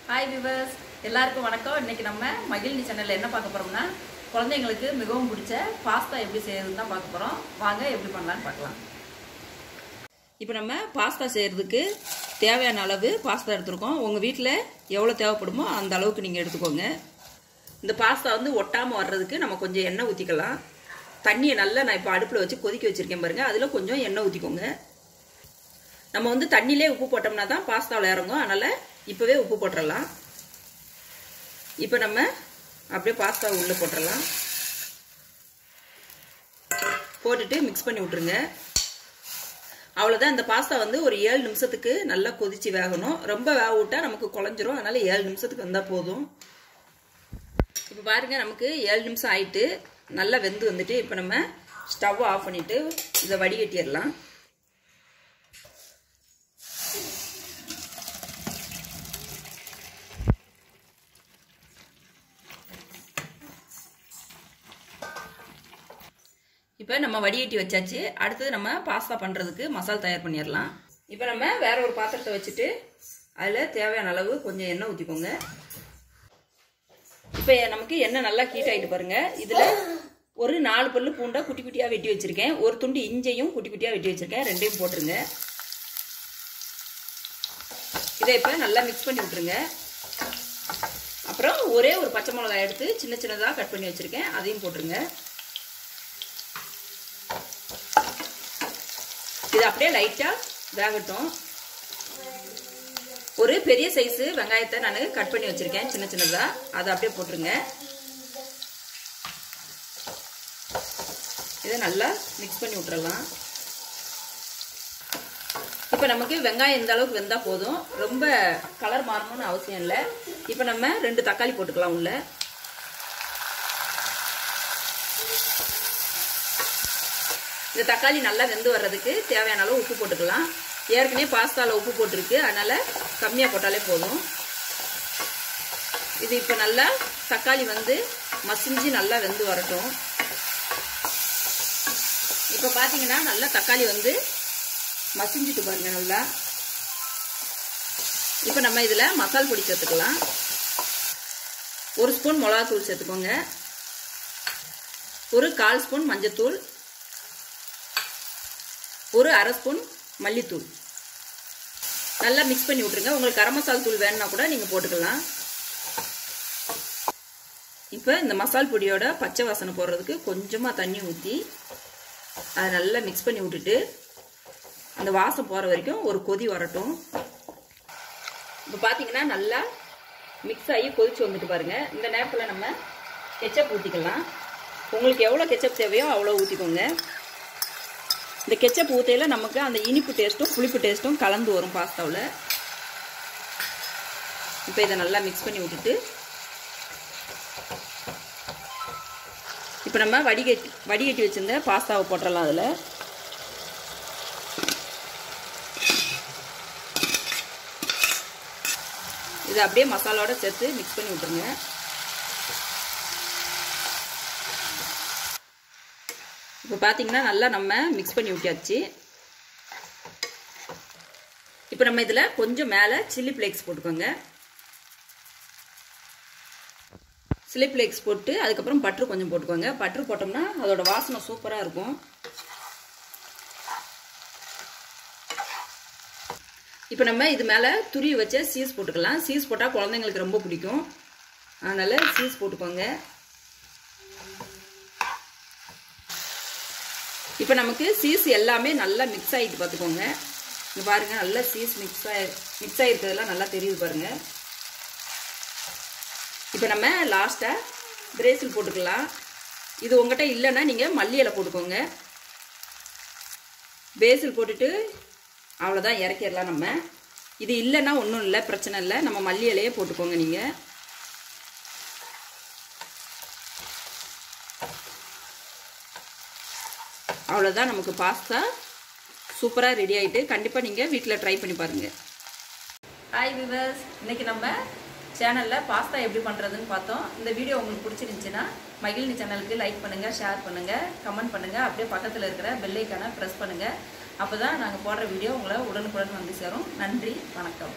Hi viewers, எல்லாருக்கும் வணக்கம். இன்னைக்கு நம்ம மகிழ்ச்சி சேனல்ல என்ன பார்க்க போறோம்னா, குழந்தைங்களுக்கு மிகவும் பிடிச்ச பாஸ்தா எப்படி செய்யறதுன்னு தான் பார்க்க போறோம். வாங்க எப்படி பண்ணலாம்னு பார்க்கலாம். இப்போ நம்ம பாஸ்தா செய்யறதுக்கு தேவையான அளவு பாஸ்தா எடுத்துருக்கோம். உங்கள் வீட்டில் எவ்வளோ தேவைப்படுமோ அந்த அளவுக்கு நீங்கள் எடுத்துக்கோங்க. இந்த பாஸ்தா வந்து ஒட்டாமல் வர்றதுக்கு நம்ம கொஞ்சம் எண்ணெய் ஊற்றிக்கலாம். தண்ணியை நல்லா நான் இப்போ அடுப்பில் வச்சு கொதிக்க வச்சுருக்கேன் பாருங்கள். அதில் கொஞ்சம் எண்ணெய் ஊற்றிக்கோங்க. நம்ம வந்து தண்ணியிலே உப்பு போட்டோம்னா தான் பாஸ்தாவில் இறங்கும். அதனால் இப்போவே உப்பு போட்டுடலாம். இப்போ நம்ம அப்படியே பாஸ்தா உள்ளே போட்டுடலாம். போட்டுட்டு மிக்ஸ் பண்ணி விட்டுருங்க. அவ்வளோதான். இந்த பாஸ்தா வந்து ஒரு 7 நிமிஷத்துக்கு நல்லா கொதிச்சு வேகணும். ரொம்ப வேக விட்டா நமக்கு குழஞ்சிரும். அதனால 7 நிமிஷத்துக்கு வந்தால் போதும். இப்போ பாருங்க, நமக்கு 7 நிமிஷம் ஆயிட்டு நல்லா வெந்து வந்துட்டு இப்போ நம்ம ஸ்டவ் ஆஃப் பண்ணிட்டு இதை வடிகட்டிடலாம். இப்போ நம்ம வடிகட்டி வச்சாச்சு. அடுத்தது நம்ம பாஸ்தா பண்ணுறதுக்கு மசாலா தயார் பண்ணிடலாம். இப்போ நம்ம வேற ஒரு பாத்திரத்தை வச்சுட்டு அதில் தேவையான அளவு கொஞ்சம் எண்ணெய் ஊற்றிக்கோங்க. இப்போ நமக்கு எண்ணெய் நல்லா ஹீட் ஆகிட்டு பாருங்க. இதில் ஒரு 4 பல்லு பூண்டை குட்டி குட்டியாக வெட்டி வச்சுருக்கேன். ஒரு துண்டு இஞ்சையும் குட்டி குட்டியாக வெட்டி வச்சுருக்கேன். ரெண்டையும் போட்டுருங்க. இதை இப்போ நல்லா மிக்ஸ் பண்ணி விட்டுருங்க. அப்புறம் ஒரே ஒரு பச்சை மிளகாய் எடுத்து சின்ன சின்னதாக கட் பண்ணி வச்சுருக்கேன். அதையும் போட்டுருங்க. இது அப்படியே லைட்டா வேகட்டும். ஒரு பெரிய சைஸ் வெங்காயத்தை நான் கட் பண்ணி வச்சிருக்கேன் சின்ன சின்னதா. அதை அப்படியே போட்டுருங்க. இதை நல்லா மிக்ஸ் பண்ணி விட்டுறலாம். இப்போ நமக்கு வெங்காயம் இந்த அளவுக்கு வெந்தா போதும். ரொம்ப கலர் மாறணும்னு அவசியம் இல்லை. இப்போ நம்ம 2 தக்காளி போட்டுக்கலாம் உள்ள. இந்த தக்காளி நல்லா வெந்து வர்றதுக்கு தேவையான அளவு உப்பு போட்டுக்கலாம். ஏற்கனவே பாஸ்தாவில் உப்பு போட்டிருக்கு, அதனால கம்மியாக போட்டாலே போதும். இது இப்போ நல்லா தக்காளி வந்து மசிஞ்சு நல்லா வெந்து வரட்டும். இப்போ பார்த்தீங்கன்னா நல்லா தக்காளி வந்து மசிஞ்சிட்டு பாருங்க நல்லா. இப்போ நம்ம இதில் மசால் பொடி சேர்த்துக்கலாம். 1 ஸ்பூன் மிளகாத்தூள் சேர்த்துக்கோங்க. ஒரு 1/4 ஸ்பூன் மஞ்சத்தூள், ஒரு 1/2 ஸ்பூன் மல்லித்தூள் நல்லா மிக்ஸ் பண்ணி விட்டுருங்க. உங்களுக்கு கரம் மசாலா தூள் வேணும்னா கூட நீங்கள் போட்டுக்கலாம். இப்போ இந்த மசால் பொடியோட பச்சை வாசனை போடுறதுக்கு கொஞ்சமாக தண்ணி ஊற்றி அதை நல்லா மிக்ஸ் பண்ணி விட்டுட்டு அந்த வாசம் போகிற வரைக்கும் ஒரு கொதி வரட்டும். இப்போ பார்த்தீங்கன்னா நல்லா மிக்ஸ் ஆகி கொதிச்சு வந்துட்டு பாருங்க. இந்த நேரத்தில் நம்ம கெச்சப் ஊற்றிக்கலாம். உங்களுக்கு எவ்வளோ கெச்சப் தேவையோ அவ்வளோ ஊற்றிக்கோங்க. இந்த கெச்சப் ஊற்றையில் நமக்கு அந்த இனிப்பு டேஸ்ட்டும் புளிப்பு டேஸ்ட்டும் கலந்து வரும் பாஸ்தாவில். இப்போ இதை நல்லா மிக்ஸ் பண்ணி விட்டுட்டு இப்போ நம்ம வடிகட்டி வச்சிருந்த பாஸ்தாவை போட்டுடலாம். அதில் இதை அப்படியே மசாலாவோட சேர்த்து மிக்ஸ் பண்ணி விட்டுருங்க. இப்போ பார்த்தீங்கன்னா நல்லா நம்ம மிக்ஸ் பண்ணி விட்டாச்சு. இப்போ நம்ம இதில் கொஞ்சம் மேலே சில்லி ஃப்ளேக்ஸ் போட்டுக்கோங்க. சில்லி ஃப்ளேக்ஸ் போட்டு அதுக்கப்புறம் பட்டர் கொஞ்சம் போட்டுக்கோங்க. பட்டர் போட்டோம்னா அதோட வாசனை சூப்பராக இருக்கும். இப்போ நம்ம இது மேலே துருவி வச்ச சீஸ் போட்டுக்கலாம். சீஸ் போட்டால் குழந்தைங்களுக்கு ரொம்ப பிடிக்கும். அதனால் சீஸ் போட்டுக்கோங்க. இப்போ நமக்கு சீஸ் எல்லாமே நல்லா மிக்ஸ் ஆகிட்டு பார்த்துக்கோங்க. இங்கே பாருங்கள், நல்லா சீஸ் மிக்ஸ் ஆகிருக்கிறதுலாம் நல்லா தெரியுது பாருங்கள். இப்போ நம்ம லாஸ்ட்டாக பிரேசில் போட்டுக்கலாம். இது உங்கள்கிட்ட இல்லைன்னா நீங்கள் மல்லி இலை போட்டுக்கோங்க. பேசில் போட்டுட்டு அவ்வளோதான், இறக்கிடலாம். நம்ம இது இல்லைன்னா ஒன்றும் இல்லை, பிரச்சனை இல்லை. நம்ம மல்லி இலையே போட்டுக்கோங்க நீங்கள். அவ்வளோதான், நமக்கு பாஸ்தா சூப்பராக ரெடி ஆகிட்டு. கண்டிப்பாக நீங்கள் வீட்டில் ட்ரை பண்ணி பாருங்கள். ஹாய் வியூவர்ஸ், இன்றைக்கி நம்ம சேனலில் பாஸ்தா எப்படி பண்ணுறதுன்னு பார்த்தோம். இந்த வீடியோ உங்களுக்கு பிடிச்சிருந்துச்சுன்னா மகிழ்ச்சி சேனலுக்கு லைக் பண்ணுங்கள், ஷேர் பண்ணுங்கள், கமெண்ட் பண்ணுங்கள். அப்படியே பக்கத்தில் இருக்கிற பெல் ஐக்கானை ப்ரெஸ் பண்ணுங்கள். அப்போ தான் நாங்கள் போடுற வீடியோ உங்களை உடனுக்குடன் வந்து சேரும். நன்றி, வணக்கம்.